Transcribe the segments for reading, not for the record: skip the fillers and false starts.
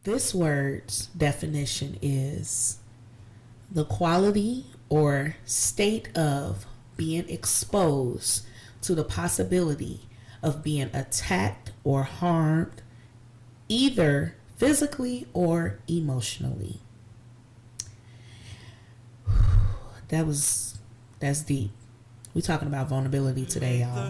This word's definition is the quality or state of being exposed to the possibility of being attacked or harmed, either physically or emotionally. That's deep. We talking about vulnerability today, y'all.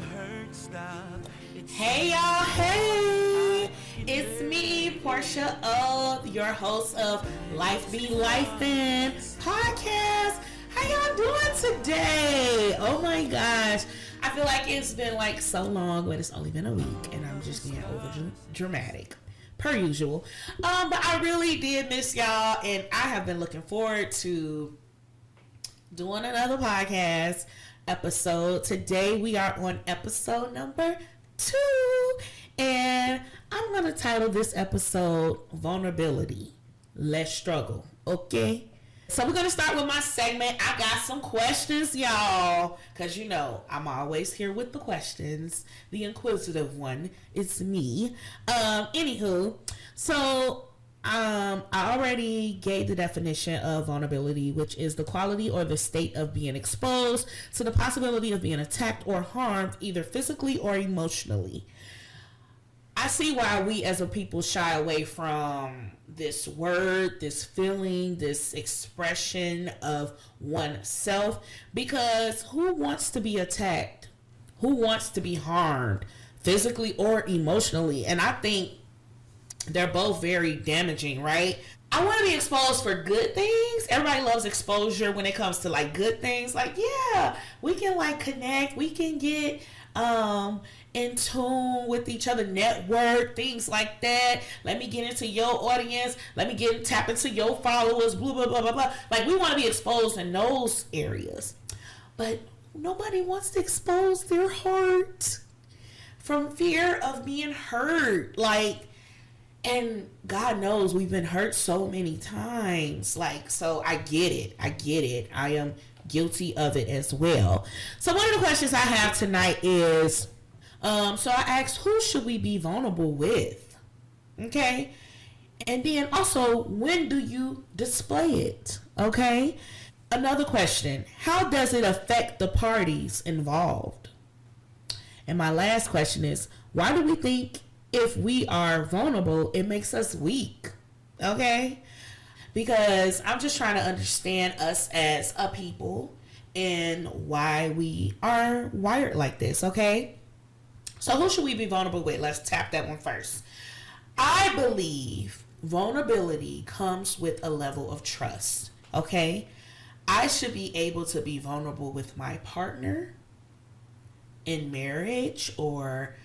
Hey, y'all. Hey, it's me, Portia O, your host of Lifin podcast. How y'all doing today? Oh my gosh. I feel like it's been like so long, but it's only been a week, and I'm just being over dramatic, per usual. But I really did miss y'all, and I have been looking forward to doing another podcast episode. Today we are on episode number 2, and I'm gonna title this episode Vulnerability, Less Struggle. Okay, so we're gonna start with my segment. I got some questions, y'all, because you know I'm always here with the questions. The inquisitive one is me. Anywho, so I already gave the definition of vulnerability, which is the quality or the state of being exposed to the possibility of being attacked or harmed, either physically or emotionally. I see why we as a people shy away from this word, this feeling, this expression of oneself, because who wants to be attacked? Who wants to be harmed, physically or emotionally? And I think they're both very damaging, right? I want to be exposed for good things. Everybody loves exposure when it comes to like good things. Like, yeah, we can like connect. We can get in tune with each other, network, things like that. Let me get into your audience. Let me tap into your followers, blah, blah, blah, blah, blah. Like, we want to be exposed in those areas. But nobody wants to expose their heart from fear of being hurt. Like, and God knows we've been hurt so many times. Like, so I get it. I am guilty of it as well. So one of the questions I have tonight is, so I asked, who should we be vulnerable with? Okay. And then also, when do you display it? Okay. Another question, how does it affect the parties involved? And my last question is, why do we think if we are vulnerable, it makes us weak? Okay? Because I'm just trying to understand us as a people and why we are wired like this, okay? So who should we be vulnerable with? Let's tap that one first. I believe vulnerability comes with a level of trust, okay? I should be able to be vulnerable with my partner in marriage or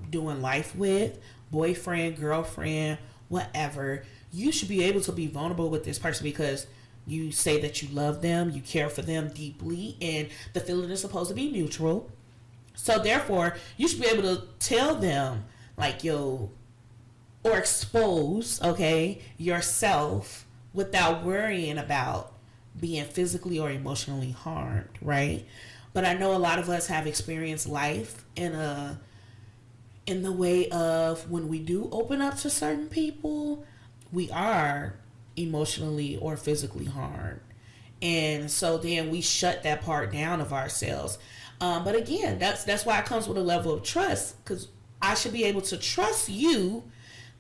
doing life with, boyfriend, girlfriend, whatever. You should be able to be vulnerable with this person because you say that you love them, you care for them deeply, and the feeling is supposed to be mutual. So therefore, you should be able to tell them, like, yo, or expose, okay, yourself without worrying about being physically or emotionally harmed, right? But I know a lot of us have experienced life in the way of when we do open up to certain people, we are emotionally or physically harmed. And so then we shut that part down of ourselves. But again, that's why it comes with a level of trust, because I should be able to trust you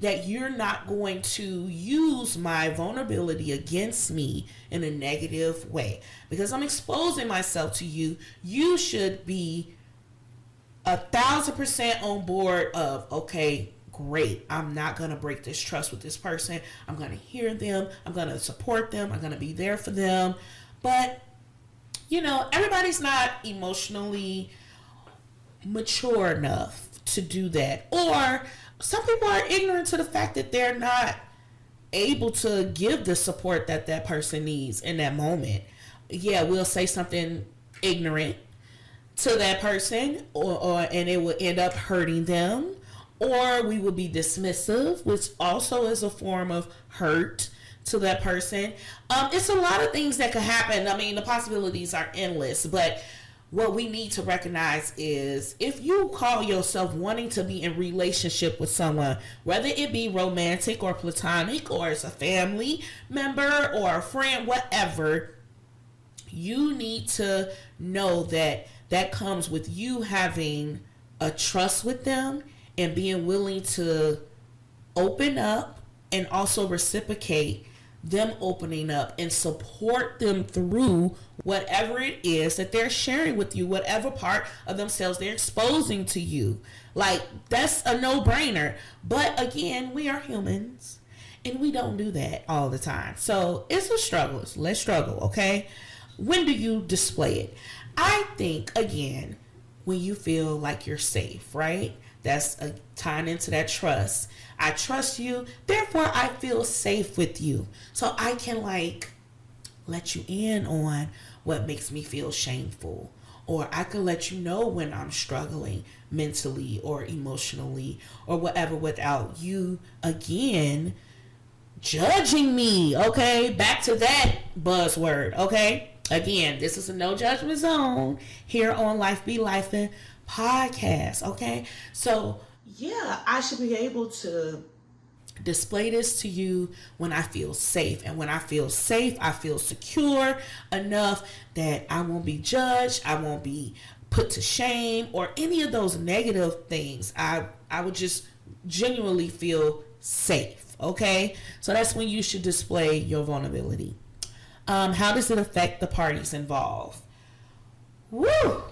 that you're not going to use my vulnerability against me in a negative way. Because I'm exposing myself to you, you should be 1,000% on board of, okay, great, I'm not going to break this trust with this person. I'm going to hear them. I'm going to support them. I'm going to be there for them. But, you know, everybody's not emotionally mature enough to do that. Or some people are ignorant to the fact that they're not able to give the support that that person needs in that moment. Yeah, we'll say something ignorant to that person, or and it will end up hurting them, or we will be dismissive, which also is a form of hurt to that person. It's a lot of things that could happen. I mean, the possibilities are endless, but what we need to recognize is if you call yourself wanting to be in relationship with someone, whether it be romantic or platonic or it's a family member or a friend, whatever, you need to know that that comes with you having a trust with them and being willing to open up and also reciprocate them opening up and support them through whatever it is that they're sharing with you, whatever part of themselves they're exposing to you. Like, that's a no-brainer. But again, we are humans and we don't do that all the time. So it's a struggle. Let's struggle, okay? When do you display it? I think, again, when you feel like you're safe, right? That's tying into that trust. I trust you, therefore I feel safe with you. So I can let you in on what makes me feel shameful. Or I can let you know when I'm struggling mentally or emotionally or whatever without you, again, judging me, okay? Back to that buzzword, okay? Again, this is a no judgment zone here on Life Be Lifin podcast, okay? So yeah, I should be able to display this to you when I feel safe. And when I feel safe, I feel secure enough that I won't be judged, I won't be put to shame or any of those negative things. I would just genuinely feel safe, okay? So that's when you should display your vulnerability. How does it affect the parties involved? Woo!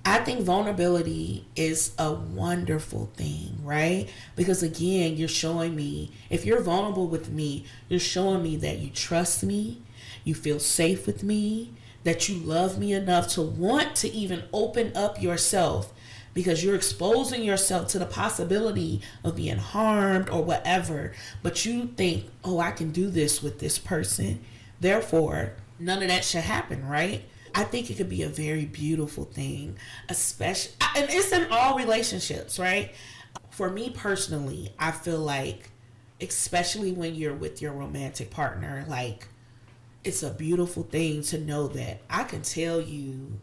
I think vulnerability is a wonderful thing, right? Because again, you're showing me, if you're vulnerable with me, you're showing me that you trust me, you feel safe with me, that you love me enough to want to even open up yourself, because you're exposing yourself to the possibility of being harmed or whatever. But you think, oh, I can do this with this person. Therefore, none of that should happen, right? I think it could be a very beautiful thing, especially, and it's in all relationships, right? For me personally, I feel like, especially when you're with your romantic partner, like, it's a beautiful thing to know that I can tell you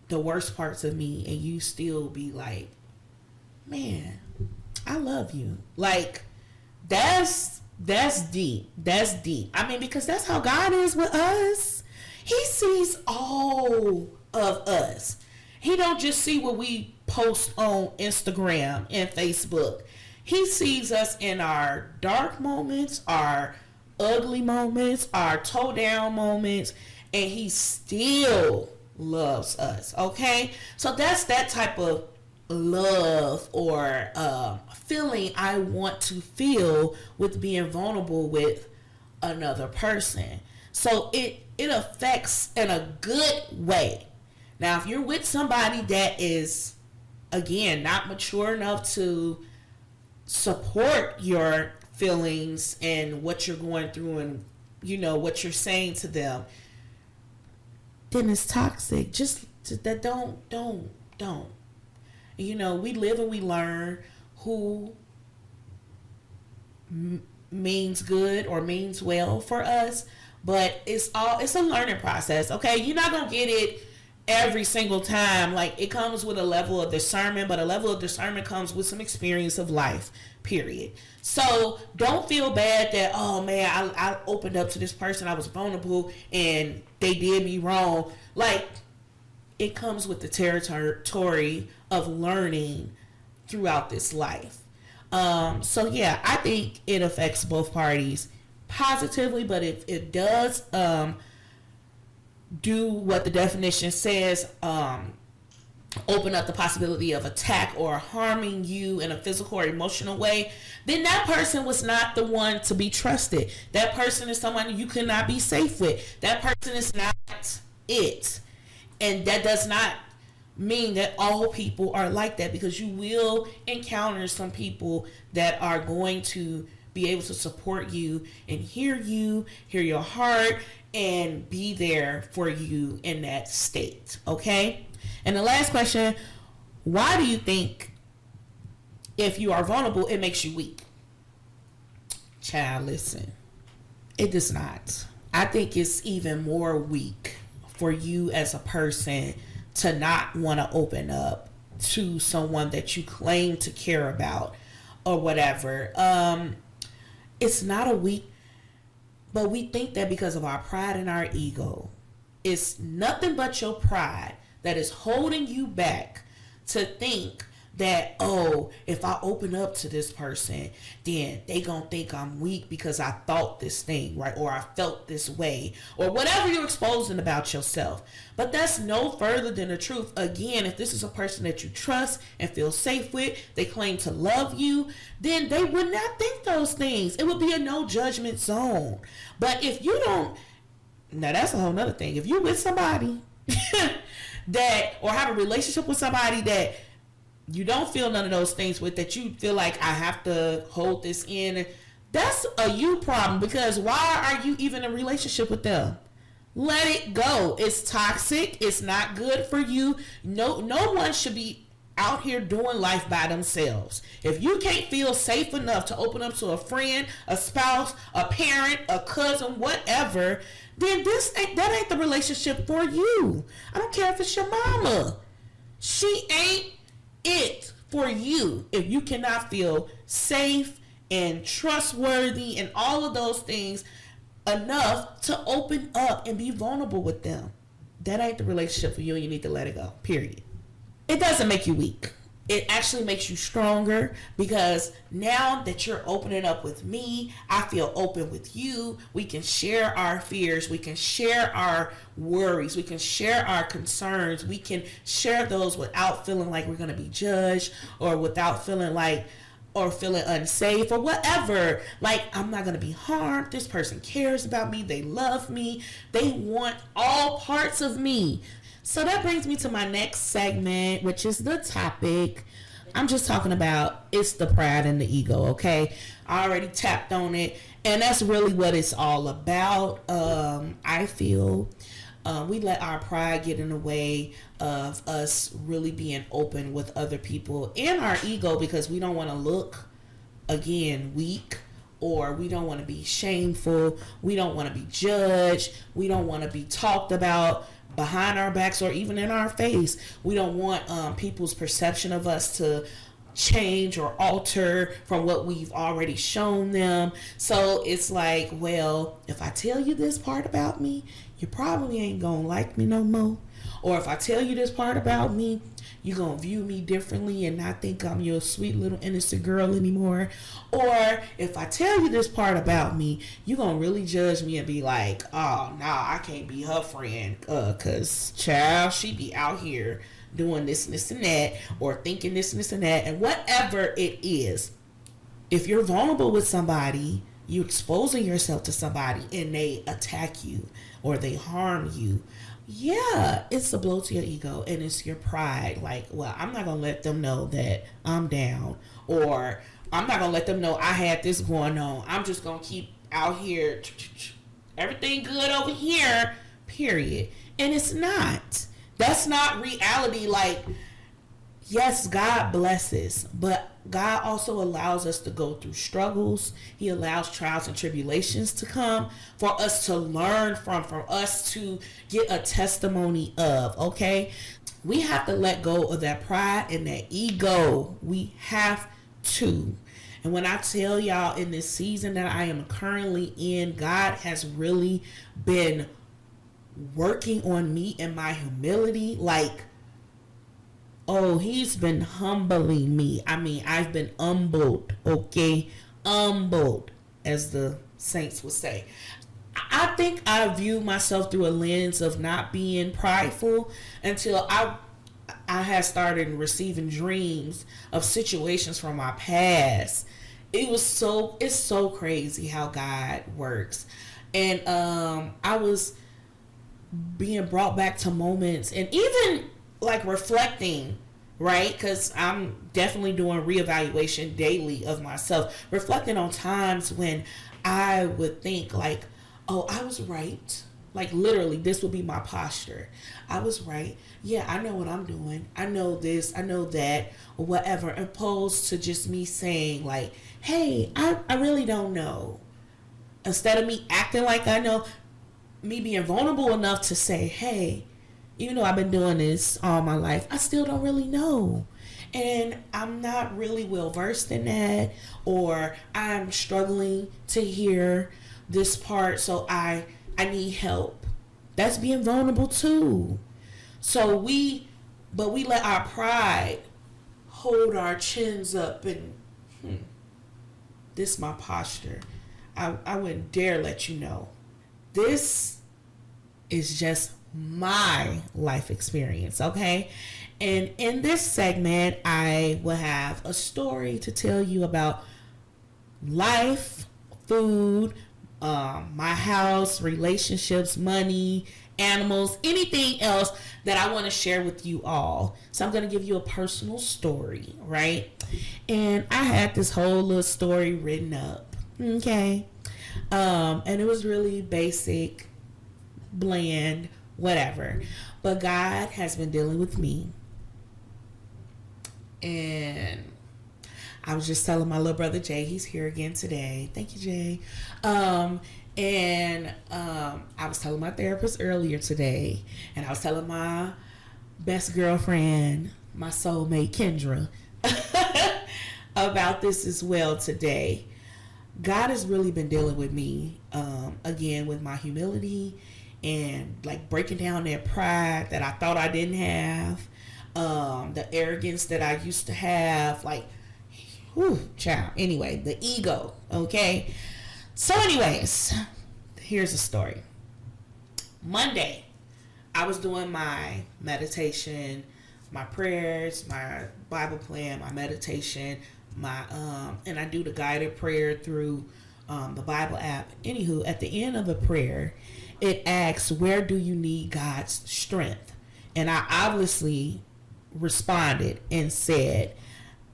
the worst parts of me and you still be like, man, I love you. Like, that's deep. That's deep. I mean, because that's how God is with us. He sees all of us. He don't just see what we post on Instagram and Facebook. He sees us in our dark moments, our ugly moments, our toe down moments, and he still loves us, okay? So that's that type of love or feeling I want to feel with being vulnerable with another person. So it affects in a good way. Now, if you're with somebody that is, again, not mature enough to support your feelings and what you're going through and, you know, what you're saying to them, then it's toxic. Just that don't. You know, we live and we learn who means good or means well for us, but it's a learning process, okay? You're not going to get it every single time. Like, it comes with a level of discernment, but a level of discernment comes with some experience of life, period. So don't feel bad that, oh man, I opened up to this person, I was vulnerable and they did me wrong. Like, it comes with the territory of learning throughout this life. So yeah, I think it affects both parties positively, but if it does do what the definition says, open up the possibility of attack or harming you in a physical or emotional way, then that person was not the one to be trusted. That person is someone you cannot be safe with. That person is not it. And that does not mean that all people are like that, because you will encounter some people that are going to be able to support you and hear your heart, and be there for you in that state, okay? And the last question, why do you think if you are vulnerable, it makes you weak? Child, listen, it does not. I think it's even more weak for you as a person to not want to open up to someone that you claim to care about or whatever. It's not a weak, but we think that because of our pride and our ego, it's nothing but your pride that is holding you back to think that, oh, if I open up to this person, then they gonna think I'm weak because I thought this thing, right? Or I felt this way, or whatever you're exposing about yourself. But that's no further than the truth. Again, if this is a person that you trust and feel safe with, they claim to love you, then they would not think those things. It would be a no judgment zone. But if you don't, now that's a whole nother thing. If you're with somebody that, or have a relationship with somebody that you don't feel none of those things with, that you feel like I have to hold this in, that's a you problem, because why are you even in a relationship with them? Let it go. It's toxic. It's not good for you. No one should be out here doing life by themselves. If you can't feel safe enough to open up to a friend, a spouse, a parent, a cousin, whatever, then that ain't the relationship for you. I don't care if it's your mama. She ain't it for you if you cannot feel safe and trustworthy and all of those things enough to open up and be vulnerable with them. That ain't the relationship for you, and you need to let it go, period. It doesn't make you weak. It actually makes you stronger, because now that you're opening up with me, I feel open with you. We can share our fears. We can share our worries. We can share our concerns. We can share those without feeling like we're going to be judged, or without feeling like, or feeling unsafe or whatever. Like, I'm not going to be harmed. This person cares about me. They love me. They want all parts of me. So that brings me to my next segment, which is the topic. I'm just talking about, it's the pride and the ego, okay? I already tapped on it, and that's really what it's all about. I feel we let our pride get in the way of us really being open with other people, and our ego, because we don't want to look, again, weak, or we don't want to be shameful. We don't want to be judged. We don't want to be talked about behind our backs or even in our face. We don't want people's perception of us to change or alter from what we've already shown them. So it's like, well, if I tell you this part about me, you probably ain't gonna like me no more. Or if I tell you this part about me, you're gonna view me differently and not think I'm your sweet little innocent girl anymore. Or if I tell you this part about me, you're gonna really judge me and be like, oh, nah, I can't be her friend, cause child, she be out here doing this and this and that, or thinking this and this and that, and whatever it is. If you're vulnerable with somebody, you're exposing yourself to somebody, and they attack you or they harm you, yeah, it's a blow to your ego, and it's your pride. Like, well, I'm not gonna let them know that I'm down, or I'm not gonna let them know I had this going on. I'm just gonna keep out here, everything good over here, period. And it's not. That's not reality. Like, yes, God blesses, but God also allows us to go through struggles. He allows trials and tribulations to come for us to learn from, for us to get a testimony of, okay? We have to let go of that pride and that ego. We have to. And when I tell y'all, in this season that I am currently in, God has really been working on me and my humility. Like, oh, he's been humbling me. I mean, I've been humbled, okay? Humbled, as the saints would say. I think I view myself through a lens of not being prideful until I had started receiving dreams of situations from my past. It's so crazy how God works. And I was being brought back to moments, and even like reflecting, right? Because I'm definitely doing reevaluation daily of myself, reflecting on times when I would think like, oh, I was right. Like, literally, this would be my posture. I was right. Yeah, I know what I'm doing. I know this. I know that, or whatever. Opposed to just me saying like, hey, I really don't know. Instead of me acting like I know, me being vulnerable enough to say, hey, even though I've been doing this all my life, I still don't really know. And I'm not really well versed in that, or I'm struggling to hear this part, so I need help. That's being vulnerable too. So we let our pride hold our chins up and this is my posture. I wouldn't dare let you know. This is just my life experience, okay? And in this segment, I will have a story to tell you about life, food, my house, relationships, money, animals, anything else that I want to share with you all. So I'm going to give you a personal story, right? And I had this whole little story written up, okay? And it was really basic, bland, whatever. But God has been dealing with me. And I was just telling my little brother Jay, he's here again today. Thank you, Jay. And I was telling my therapist earlier today, and I was telling my best girlfriend, my soulmate Kendra, about this as well today. God has really been dealing with me, again, with my humility and like breaking down that pride that I thought I didn't have, the arrogance that I used to have, like, whew, child. Anyway, the ego, okay? So anyways, here's a story. Monday, I was doing my meditation, my prayers, my Bible plan, my meditation, and I do the guided prayer through the Bible app. Anywho, at the end of the prayer, it asks, where do you need God's strength? And I obviously responded and said,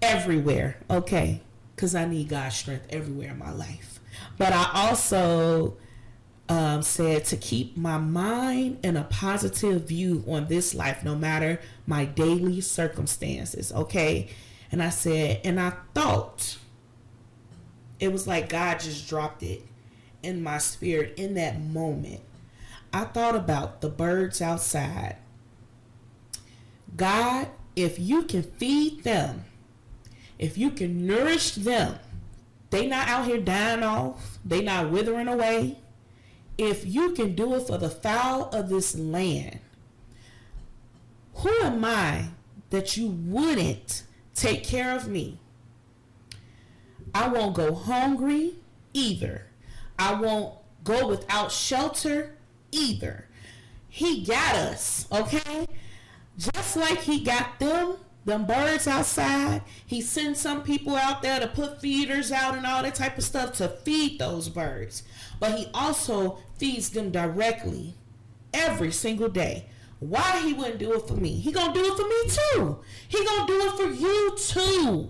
everywhere, okay? Because I need God's strength everywhere in my life. But I also said to keep my mind in a positive view on this life, no matter my daily circumstances, okay? And I said, and I thought, it was like God just dropped it in my spirit in that moment. I thought about the birds outside. God, if you can feed them, if you can nourish them, they not out here dying off, they not withering away. If you can do it for the fowl of this land, who am I that you wouldn't take care of me? I won't go hungry either. I won't go without shelter either. He got us, okay? Just like he got them birds outside, he sends some people out there to put feeders out and all that type of stuff to feed those birds. But he also feeds them directly every single day. Why he wouldn't do it for me? He gonna do it for me too. He gonna do it for you too.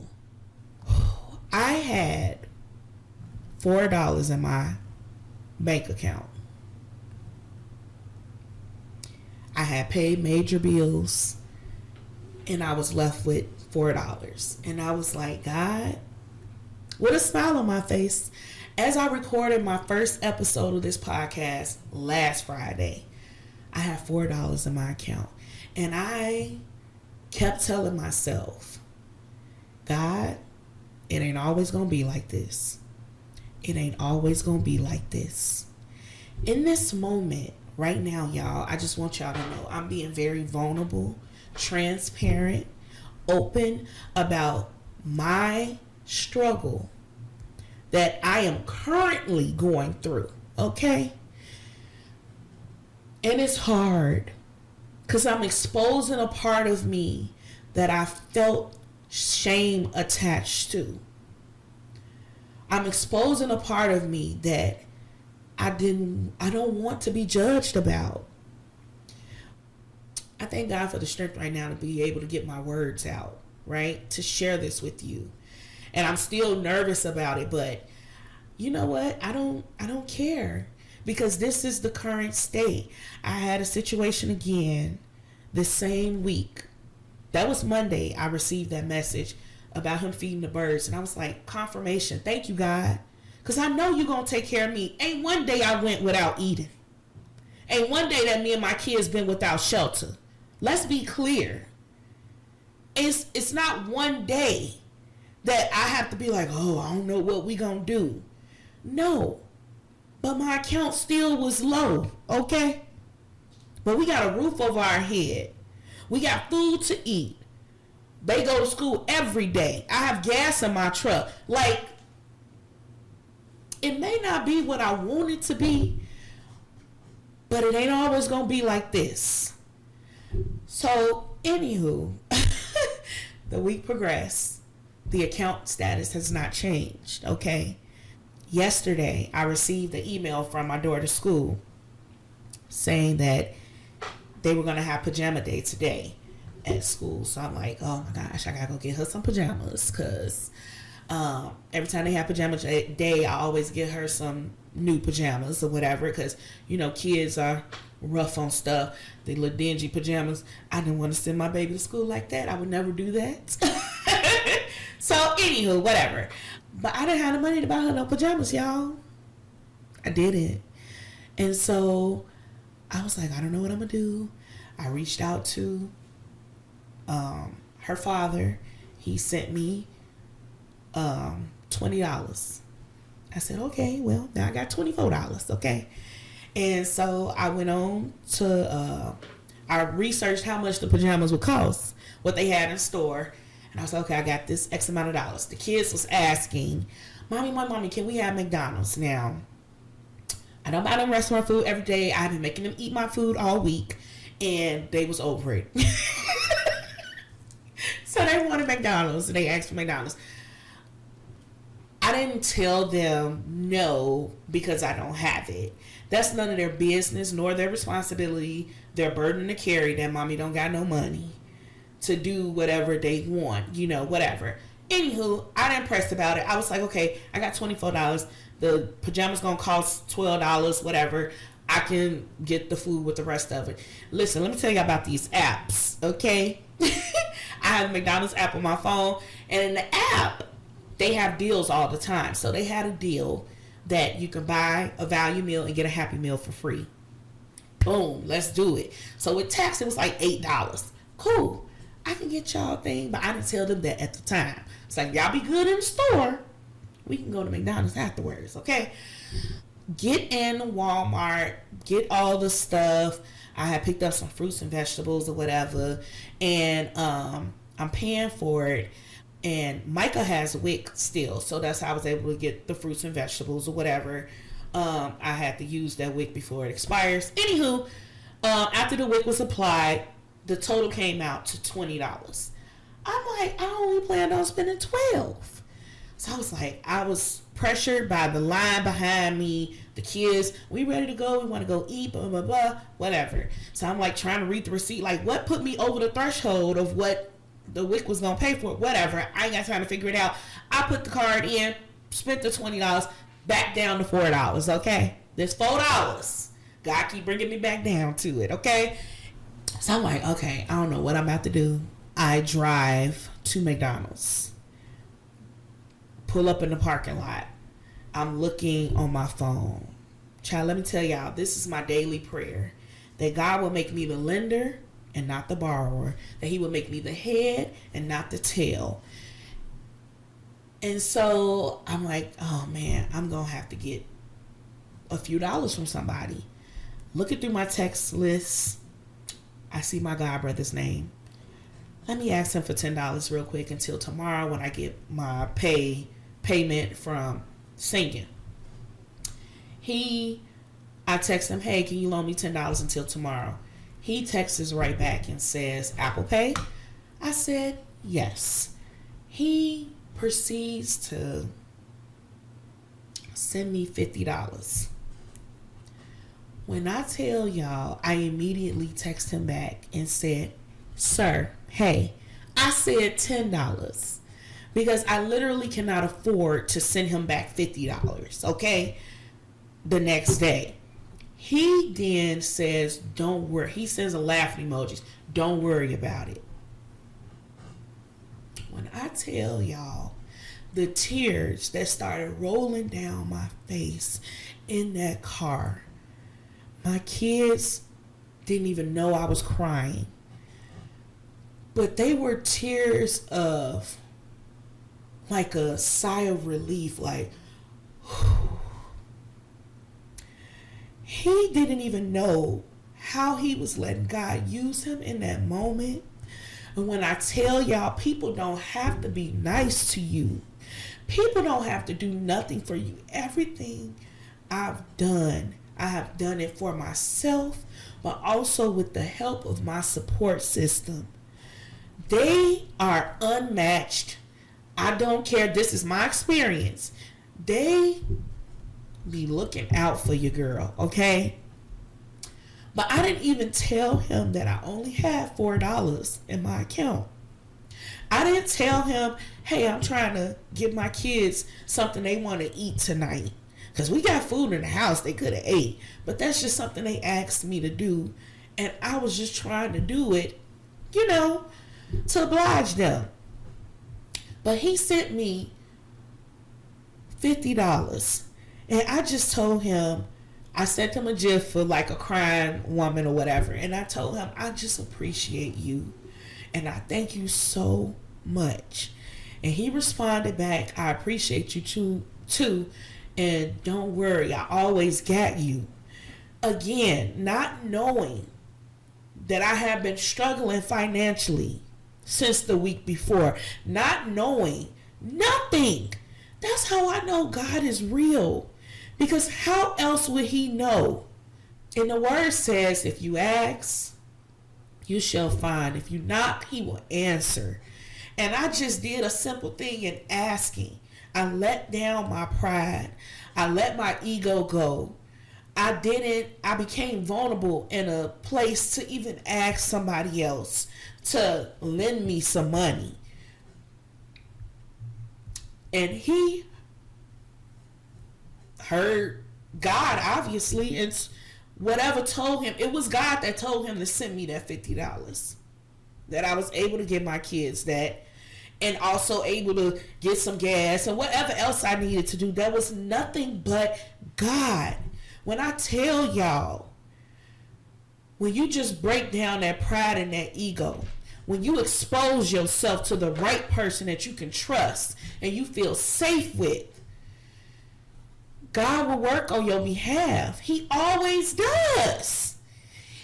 I had $4 in my bank account. I had paid major bills, and I was left with $4. And I was like, God, with a smile on my face, as I recorded my first episode of this podcast last Friday, I had $4 in my account. And I kept telling myself, God, it ain't always going to be like this. It ain't always going to be like this. In this moment, right now, y'all, I just want y'all to know I'm being very vulnerable, transparent, open about my struggle that I am currently going through, okay? And it's hard because I'm exposing a part of me that I felt shame attached to. I'm exposing a part of me that I don't want to be judged about. I thank God for the strength right now to be able to get my words out, right? To share this with you. And I'm still nervous about it, but you know what? I don't care, because this is the current state. I had a situation again this same week. That was Monday. I received that message about him feeding the birds, and I was like, confirmation. Thank you, God. Because I know you're going to take care of me. Ain't one day I went without eating. Ain't one day that me and my kids been without shelter. Let's be clear. It's not one day that I have to be like, oh, I don't know what we gonna do. No. But my account still was low, okay? But we got a roof over our head. We got food to eat. They go to school every day. I have gas in my truck. Like, it may not be what I want it to be, but it ain't always gonna be like this. So, anywho, the week progressed. The account status has not changed, okay? Yesterday, I received an email from my daughter's school saying that they were going to have pajama day today at school. So I'm like, oh my gosh, I got to go get her some pajamas because every time they have pajama day, I always get her some new pajamas or whatever because, you know, kids are rough on stuff. They little dingy pajamas. I didn't want to send my baby to school like that. I would never do that. So, anywho, whatever. But I didn't have the money to buy her no pajamas, y'all. I didn't. And so, I was like, I don't know what I'm going to do. I reached out to her father. He sent me $20. I said, okay, well, now I got $24, okay? And so, I went on to, I researched how much the pajamas would cost, what they had in store. And I was like, okay, I got this X amount of dollars. The kids was asking, Mommy, can we have McDonald's? Now, I don't buy them restaurant food every day. I've been making them eat my food all week. And they was over it. So they wanted McDonald's. And they asked for McDonald's. I didn't tell them no because I don't have it. That's none of their business nor their responsibility. Their burden to carry that Mommy don't got no money to do whatever they want, you know, whatever. Anywho, I didn't press about it. I was like, okay, I got $24. The pajamas gonna cost $12, whatever. I can get the food with the rest of it. Listen, let me tell you about these apps, okay? I have a McDonald's app on my phone, and in the app, they have deals all the time. So they had a deal that you can buy a value meal and get a Happy Meal for free. Boom, let's do it. So with tax, it was like $8. Cool. I can get y'all a thing, but I didn't tell them that at the time. It's like, y'all be good in the store. We can go to McDonald's afterwards, okay? Get in Walmart, get all the stuff. I had picked up some fruits and vegetables or whatever, and I'm paying for it. And Micah has WIC still, so that's how I was able to get the fruits and vegetables or whatever. I had to use that WIC before it expires. Anywho, after the WIC was applied, the total came out to $20. I'm like, I only planned on spending $12. So I was like, I was pressured by the line behind me, the kids, we ready to go, we want to go eat, blah, blah, blah, whatever. So I'm like trying to read the receipt, like what put me over the threshold of what the WIC was going to pay for, whatever. I ain't got time to figure it out. I put the card in, spent the $20, back down to $4, okay? There's $4. God keep bringing me back down to it, okay? So I'm like, okay, I don't know what I'm about to do. I drive to McDonald's. Pull up in the parking lot. I'm looking on my phone. Child, let me tell y'all, this is my daily prayer. That God will make me the lender and not the borrower. That he will make me the head and not the tail. And so I'm like, oh man, I'm going to have to get a few dollars from somebody. Looking through my text list, I see my godbrother's name. Let me ask him for $10 real quick until tomorrow when I get my payment from singing. I text him, hey, can you loan me $10 until tomorrow? He texts right back and says, Apple Pay? I said, yes. He proceeds to send me $50. When I tell y'all, I immediately text him back and said, sir, hey, I said $10 because I literally cannot afford to send him back $50, okay, the next day. He then says, don't worry. He sends a laughing emojis. Don't worry about it. When I tell y'all the tears that started rolling down my face in that car, My kids didn't even know I was crying. But they were tears of like a sigh of relief, like, he didn't even know how he was letting God use him in that moment. And when I tell y'all, people don't have to be nice to you. People don't have to do nothing for you. Everything I've done, I have done it for myself, but also with the help of my support system. They are unmatched. I don't care. This is my experience. They be looking out for you, girl, okay? But I didn't even tell him that I only had $4 in my account. I didn't tell him, hey, I'm trying to give my kids something they want to eat tonight. Because we got food in the house they could have ate. But that's just something they asked me to do. And I was just trying to do it, to oblige them. But he sent me $50. And I just told him, I sent him a GIF for like a crying woman or whatever. And I told him, I just appreciate you. And I thank you so much. And he responded back, I appreciate you too. And don't worry, I always got you. Again, not knowing that I have been struggling financially since the week before. Not knowing nothing. That's how I know God is real. Because how else would he know? And the word says, if you ask, you shall find. If you knock, he will answer. And I just did a simple thing in asking. I let down my pride. I let my ego go. I became vulnerable in a place to even ask somebody else to lend me some money. And he heard God, obviously, and whatever told him, it was God that told him to send me that $50. That I was able to give my kids that, and also able to get some gas and whatever else I needed to do. That was nothing but God. When I tell y'all, when you just break down that pride and that ego, when you expose yourself to the right person that you can trust and you feel safe with, God will work on your behalf. He always does.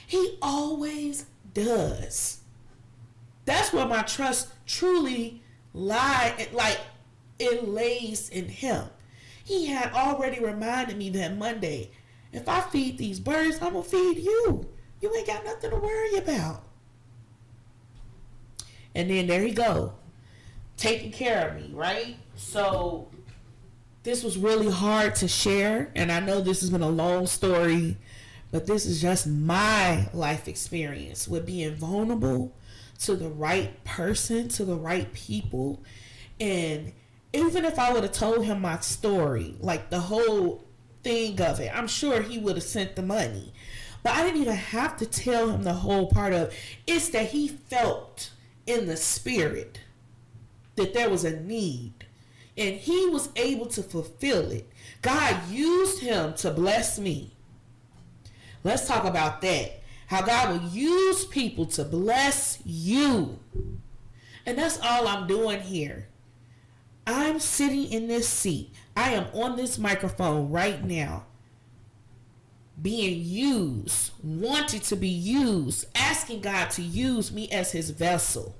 He always does. That's where my trust truly lies. Like, it lays in him. He had already reminded me that Monday, if I feed these birds, I'm going to feed you. You ain't got nothing to worry about. And then there he go, taking care of me, right? So this was really hard to share. And I know this has been a long story, but this is just my life experience with being vulnerable to the right person, to the right people. And even if I would have told him my story, like the whole thing of it, I'm sure he would have sent the money. But I didn't even have to tell him the whole part of it's that he felt in the spirit that there was a need. And he was able to fulfill it. God used him to bless me. Let's talk about that. How God will use people to bless you. And that's all I'm doing here. I'm sitting in this seat. I am on this microphone right now, being used, wanting to be used, asking God to use me as his vessel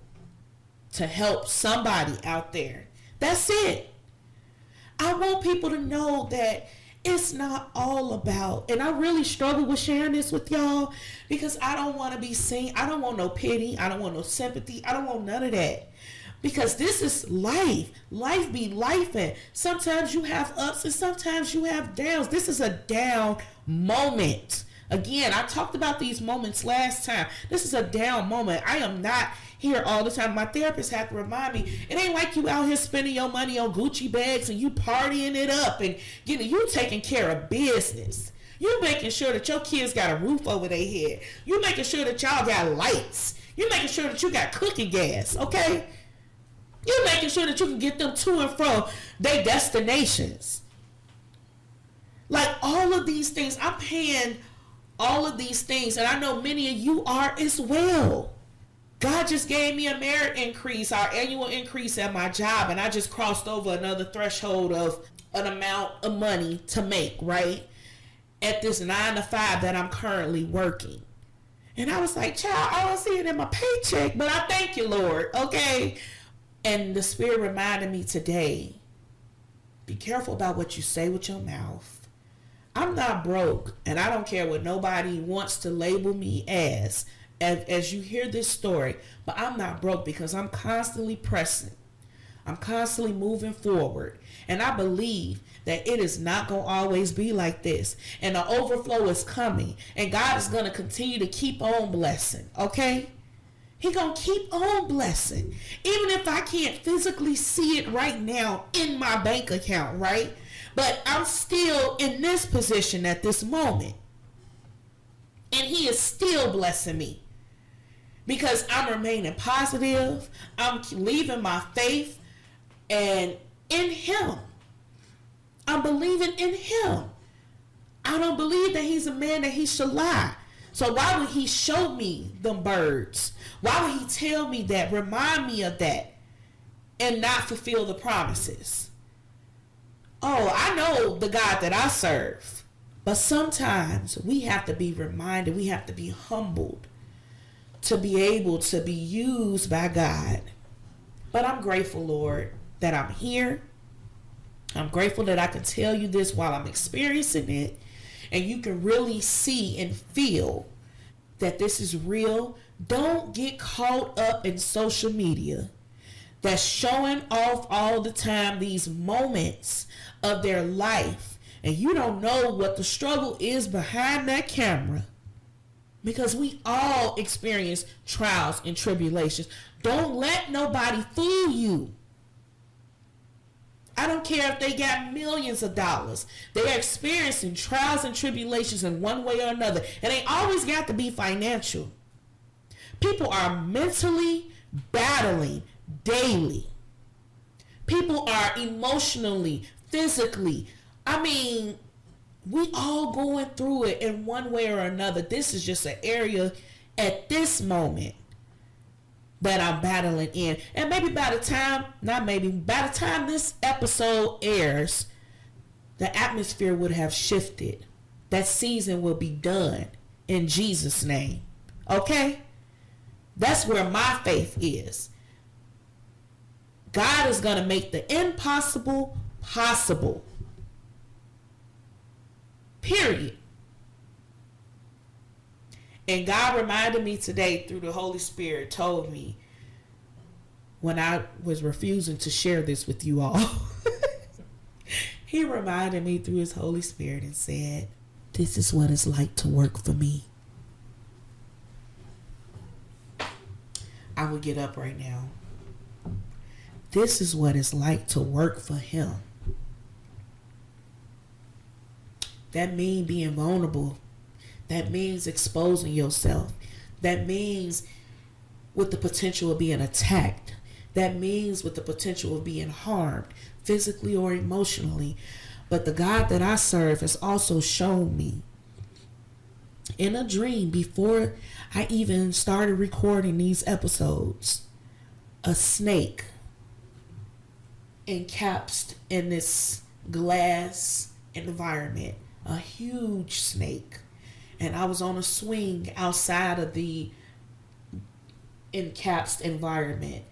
to help somebody out there. That's it. I want people to know that it's not all about, and I really struggle with sharing this with y'all because I don't want to be seen. I don't want no pity. I don't want no sympathy. I don't want none of that. Because this is life. Life be lifing. Sometimes you have ups and sometimes you have downs. This is a down moment. Again, I talked about these moments last time. This is a down moment. I am not here all the time. My therapist had to remind me, it ain't like you out here spending your money on Gucci bags and you partying it up and you taking care of business. You making sure that your kids got a roof over their head. You making sure that y'all got lights. You making sure that you got cooking gas, okay? You making sure that you can get them to and from their destinations. Like all of these things, I'm paying all of these things, and I know many of you are as well. God just gave me a merit increase, our annual increase at my job, and I just crossed over another threshold of an amount of money to make, right? At this 9 to 5 that I'm currently working. And I was like, child, I don't see it in my paycheck, but I thank you, Lord, okay? And the Spirit reminded me today, be careful about what you say with your mouth. I'm not broke, and I don't care what nobody wants to label me as you hear this story, but I'm not broke because I'm constantly pressing. I'm constantly moving forward. And I believe that it is not going to always be like this. And the overflow is coming. And God is going to continue to keep on blessing. Okay? He going to keep on blessing. Even if I can't physically see it right now in my bank account, right? But I'm still in this position at this moment. And he is still blessing me. Because I'm remaining positive. I'm leaving my faith and in him. I'm believing in him. I don't believe that he's a man that he should lie. So why would he show me them birds? Why would he tell me that, remind me of that, and not fulfill the promises? Oh, I know the God that I serve. But sometimes we have to be reminded, we have to be humbled to be able to be used by God. But I'm grateful, Lord, that I'm here. I'm grateful that I can tell you this while I'm experiencing it. And you can really see and feel that this is real. Don't get caught up in social media that's showing off all the time these moments of their life. And you don't know what the struggle is behind that camera. Because we all experience trials and tribulations. Don't let nobody fool you. I don't care if they got millions of dollars. They're experiencing trials and tribulations in one way or another. And they always got to be financial. People are mentally battling daily. People are emotionally, physically. I mean, we all going through it in one way or another. This is just an area at this moment that I'm battling in. And maybe by the time this episode airs, the atmosphere would have shifted. That season will be done in Jesus' name. Okay? That's where my faith is. God is going to make the impossible possible. Period. And God reminded me today through the Holy Spirit, told me when I was refusing to share this with you all. He reminded me through his Holy Spirit and said, this is what it's like to work for me. I would get up right now. This is what it's like to work for him. That means being vulnerable. That means exposing yourself. That means with the potential of being attacked. That means with the potential of being harmed, physically or emotionally. But the God that I serve has also shown me in a dream before I even started recording these episodes, a snake encapsulated in this glass environment, a huge snake. And I was on a swing outside of the encapsulated environment,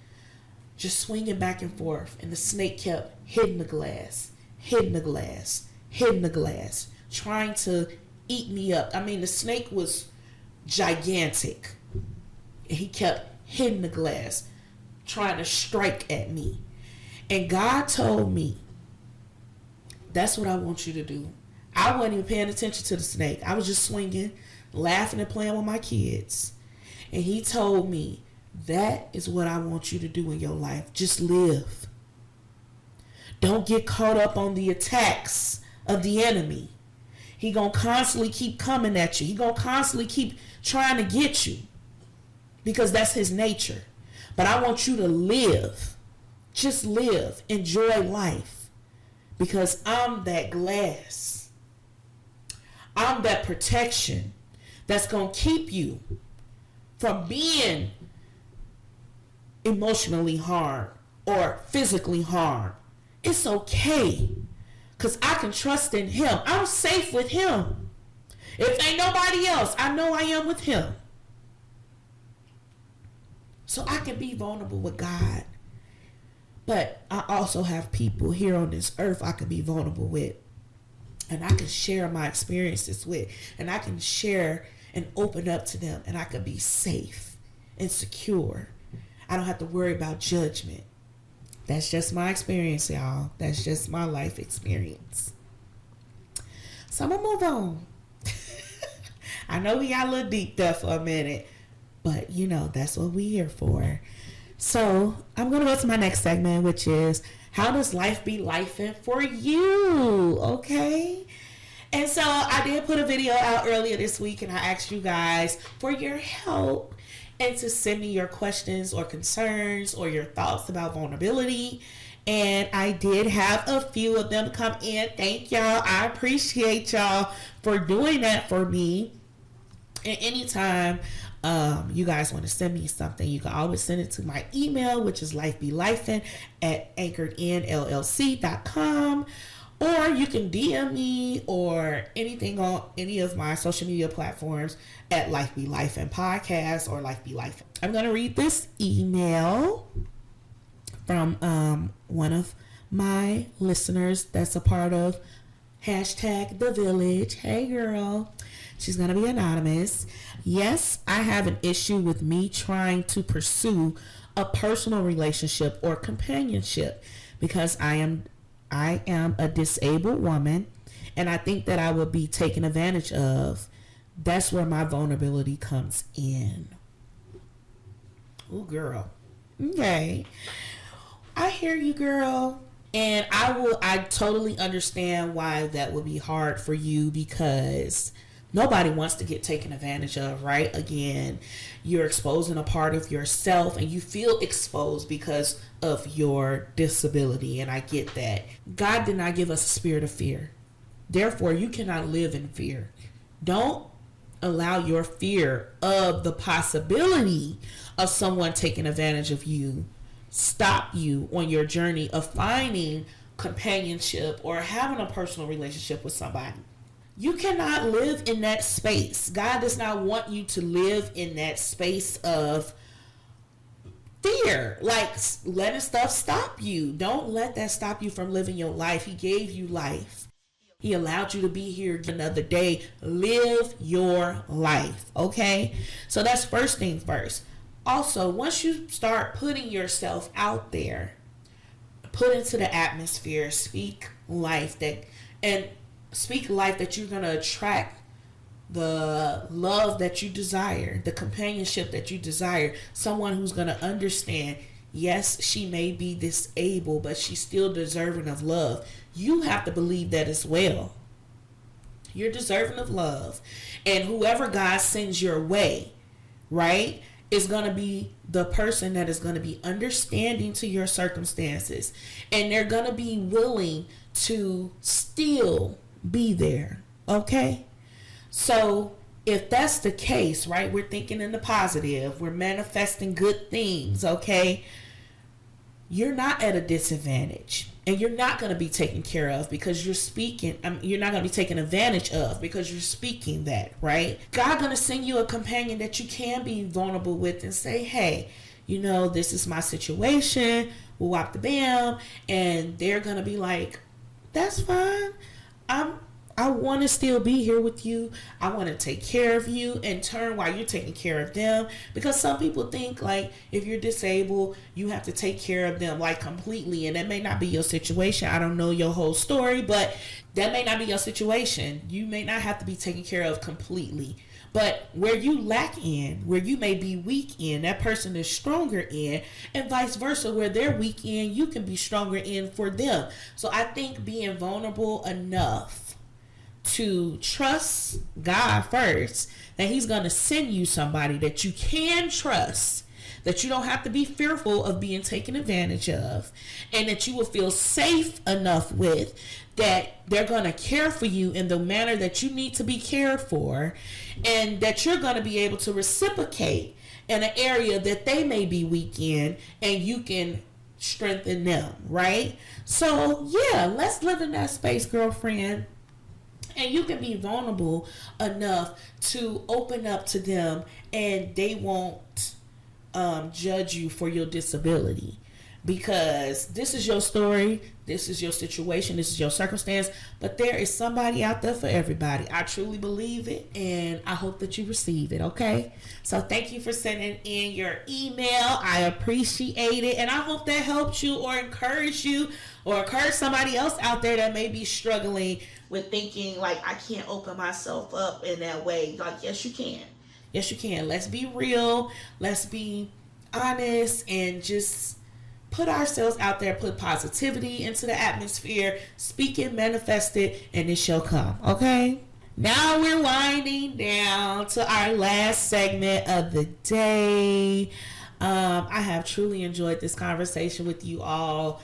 just swinging back and forth. And the snake kept hitting the glass, trying to eat me up. I mean, the snake was gigantic. And he kept hitting the glass, trying to strike at me. And God told me, that's what I want you to do. I wasn't even paying attention to the snake. I was just swinging, laughing and playing with my kids. And he told me, that is what I want you to do in your life. Just live. Don't get caught up on the attacks of the enemy. He gonna constantly keep coming at you. He gonna constantly keep trying to get you, because that's his nature. But I want you to live. Just live. Enjoy life. Because I'm that glass. I'm that protection that's going to keep you from being emotionally harmed or physically harmed. It's okay. Because I can trust in him. I'm safe with him. If ain't nobody else, I know I am with him. So I can be vulnerable with God. But I also have people here on this earth I can be vulnerable with. And I can share my experiences with. And I can share and open up to them. And I can be safe and secure. I don't have to worry about judgment. That's just my experience, y'all. That's just my life experience. So I'm going to move on. I know we got a little deep there for a minute. But, you know, that's what we're here for. So I'm going to go to my next segment, which is, how does life be lifing for you? Okay. And so I did put a video out earlier this week, and I asked you guys for your help and to send me your questions or concerns or your thoughts about vulnerability. And I did have a few of them come in. Thank y'all. I appreciate y'all for doing that for me. And anytime you guys want to send me something, you can always send it to my email, which is lifebelifin@anchoredinllc.com, or you can DM me or anything on any of my social media platforms at Life Be Lifin Podcast or Life Be Lifin. I'm going to read this email from one of my listeners that's a part of hashtag The Village. Hey girl. She's going to be anonymous. Yes, I have an issue with me trying to pursue a personal relationship or companionship because I am a disabled woman, and I think that I would be taken advantage of. That's where my vulnerability comes in. Oh, girl. Okay. I hear you, girl. And I totally understand why that would be hard for you, because nobody wants to get taken advantage of, right? Again, you're exposing a part of yourself, and you feel exposed because of your disability, and I get that. God did not give us a spirit of fear. Therefore, you cannot live in fear. Don't allow your fear of the possibility of someone taking advantage of you stop you on your journey of finding companionship or having a personal relationship with somebody. You cannot live in that space. God does not want you to live in that space of fear, like letting stuff stop you. Don't let that stop you from living your life. He gave you life. He allowed you to be here another day. Live your life, okay? So that's first thing first. Also, once you start putting yourself out there, put into the atmosphere, speak life that you're going to attract the love that you desire, the companionship that you desire, someone who's going to understand, yes, she may be disabled, but she's still deserving of love. You have to believe that as well. You're deserving of love. And whoever God sends your way, right, is going to be the person that is going to be understanding to your circumstances. And they're going to be willing to still be there. Okay? So if that's the case, right, we're thinking in the positive, we're manifesting good things, okay? You're not at a disadvantage, and you're not going to be taken care of because you're speaking. You're not going to be taken advantage of because you're speaking that, right? God going to send you a companion that you can be vulnerable with and say, hey, you know, this is my situation. We'll whop the bam. And they're going to be like, that's fine. I want to still be here with you. I want to take care of you in turn while you're taking care of them. Because some people think like if you're disabled, you have to take care of them like completely. And that may not be your situation. I don't know your whole story, but that may not be your situation. You may not have to be taken care of completely. But where you lack in, where you may be weak in, that person is stronger in, and vice versa. Where they're weak in, you can be stronger in for them. So I think being vulnerable enough to trust God first, that he's going to send you somebody that you can trust, that you don't have to be fearful of being taken advantage of, and that you will feel safe enough with, that they're going to care for you in the manner that you need to be cared for, and that you're going to be able to reciprocate in an area that they may be weak in, and you can strengthen them, right? So yeah, let's live in that space, girlfriend. And you can be vulnerable enough to open up to them, and they won't judge you for your disability, because this is your story, this is your situation, this is your circumstance, but there is somebody out there for everybody. I truly believe it, and I hope that you receive it, okay? So thank you for sending in your email. I appreciate it, and I hope that helped you or encouraged you or encourage somebody else out there that may be struggling with thinking like, I can't open myself up in that way. Like, yes, you can. Yes, you can. Let's be real. Let's be honest and just put ourselves out there, put positivity into the atmosphere, speak it, manifest it, and it shall come, okay? Now we're winding down to our last segment of the day. I have truly enjoyed this conversation with you all.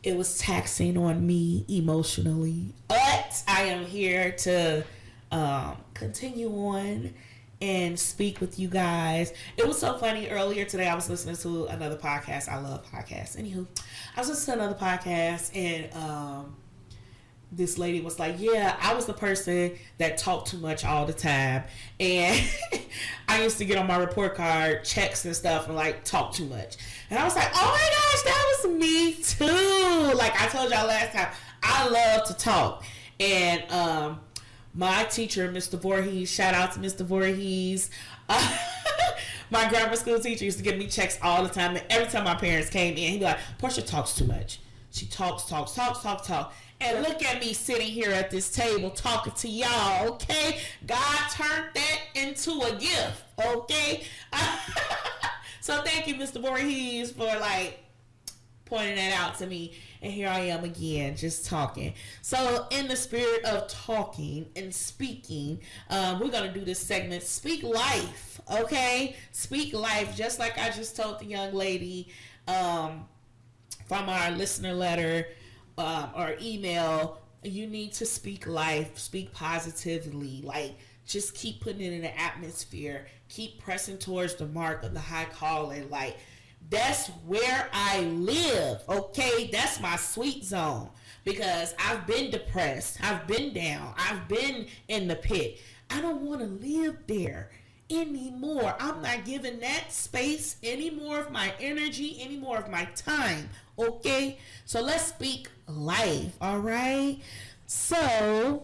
It was taxing on me emotionally, but I am here to continue on and speak with you guys. It was so funny. Earlier today, I was listening to another podcast. I love podcasts. Anywho, I was listening to another podcast, and this lady was like, yeah, I was the person that talked too much all the time, and I used to get on my report card checks and stuff and like talk too much. And I was like, oh my gosh, that was me too. Like I told y'all last time, I love to talk. And my teacher, Mr. Voorhees, shout out to Mr. Voorhees. My grammar school teacher used to give me checks all the time. And every time my parents came in, he'd be like, Portia talks too much. She talks. And look at me sitting here at this table talking to y'all, okay? God turned that into a gift, okay? So thank you, Mr. Voorhees, for like pointing that out to me. And here I am again, just talking. So in the spirit of talking and speaking, we're going to do this segment, Speak Life, okay? Speak life, just like I just told the young lady from our listener letter or email. You need to speak life, speak positively, like just keep putting it in the atmosphere, keep pressing towards the mark of the high calling, like that's where I live, okay? That's my sweet zone, because I've been depressed, I've been down, I've been in the pit. I don't want to live there anymore. I'm not giving that space any more of my energy, any more of my time, okay? So let's speak life, all right? So,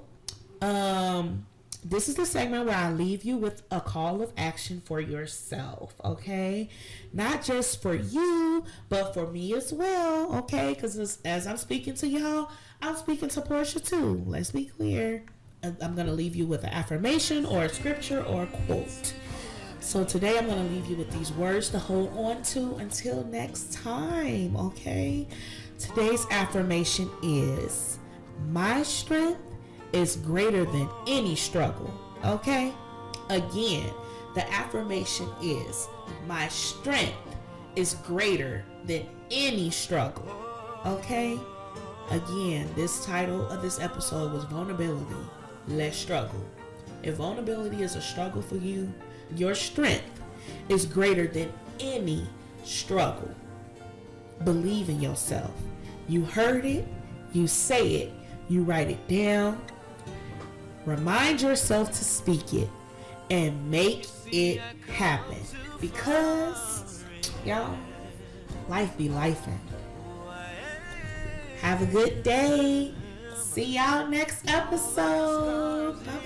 this is the segment where I leave you with a call of action for yourself, okay? Not just for you, but for me as well, okay? Because as I'm speaking to y'all, I'm speaking to Portia too. Let's be clear. I'm going to leave you with an affirmation or a scripture or a quote. So today I'm going to leave you with these words to hold on to until next time, okay? Today's affirmation is, my strength is greater than any struggle, okay? Again, the affirmation is, my strength is greater than any struggle, okay? Again, this title of this episode was Vulnerability, Less Struggle. If vulnerability is a struggle for you, your strength is greater than any struggle. Believe in yourself. You heard it, you say it, you write it down. Remind yourself to speak it and make it happen, because y'all, life be lifin'. Have a good day. See y'all next episode. Bye.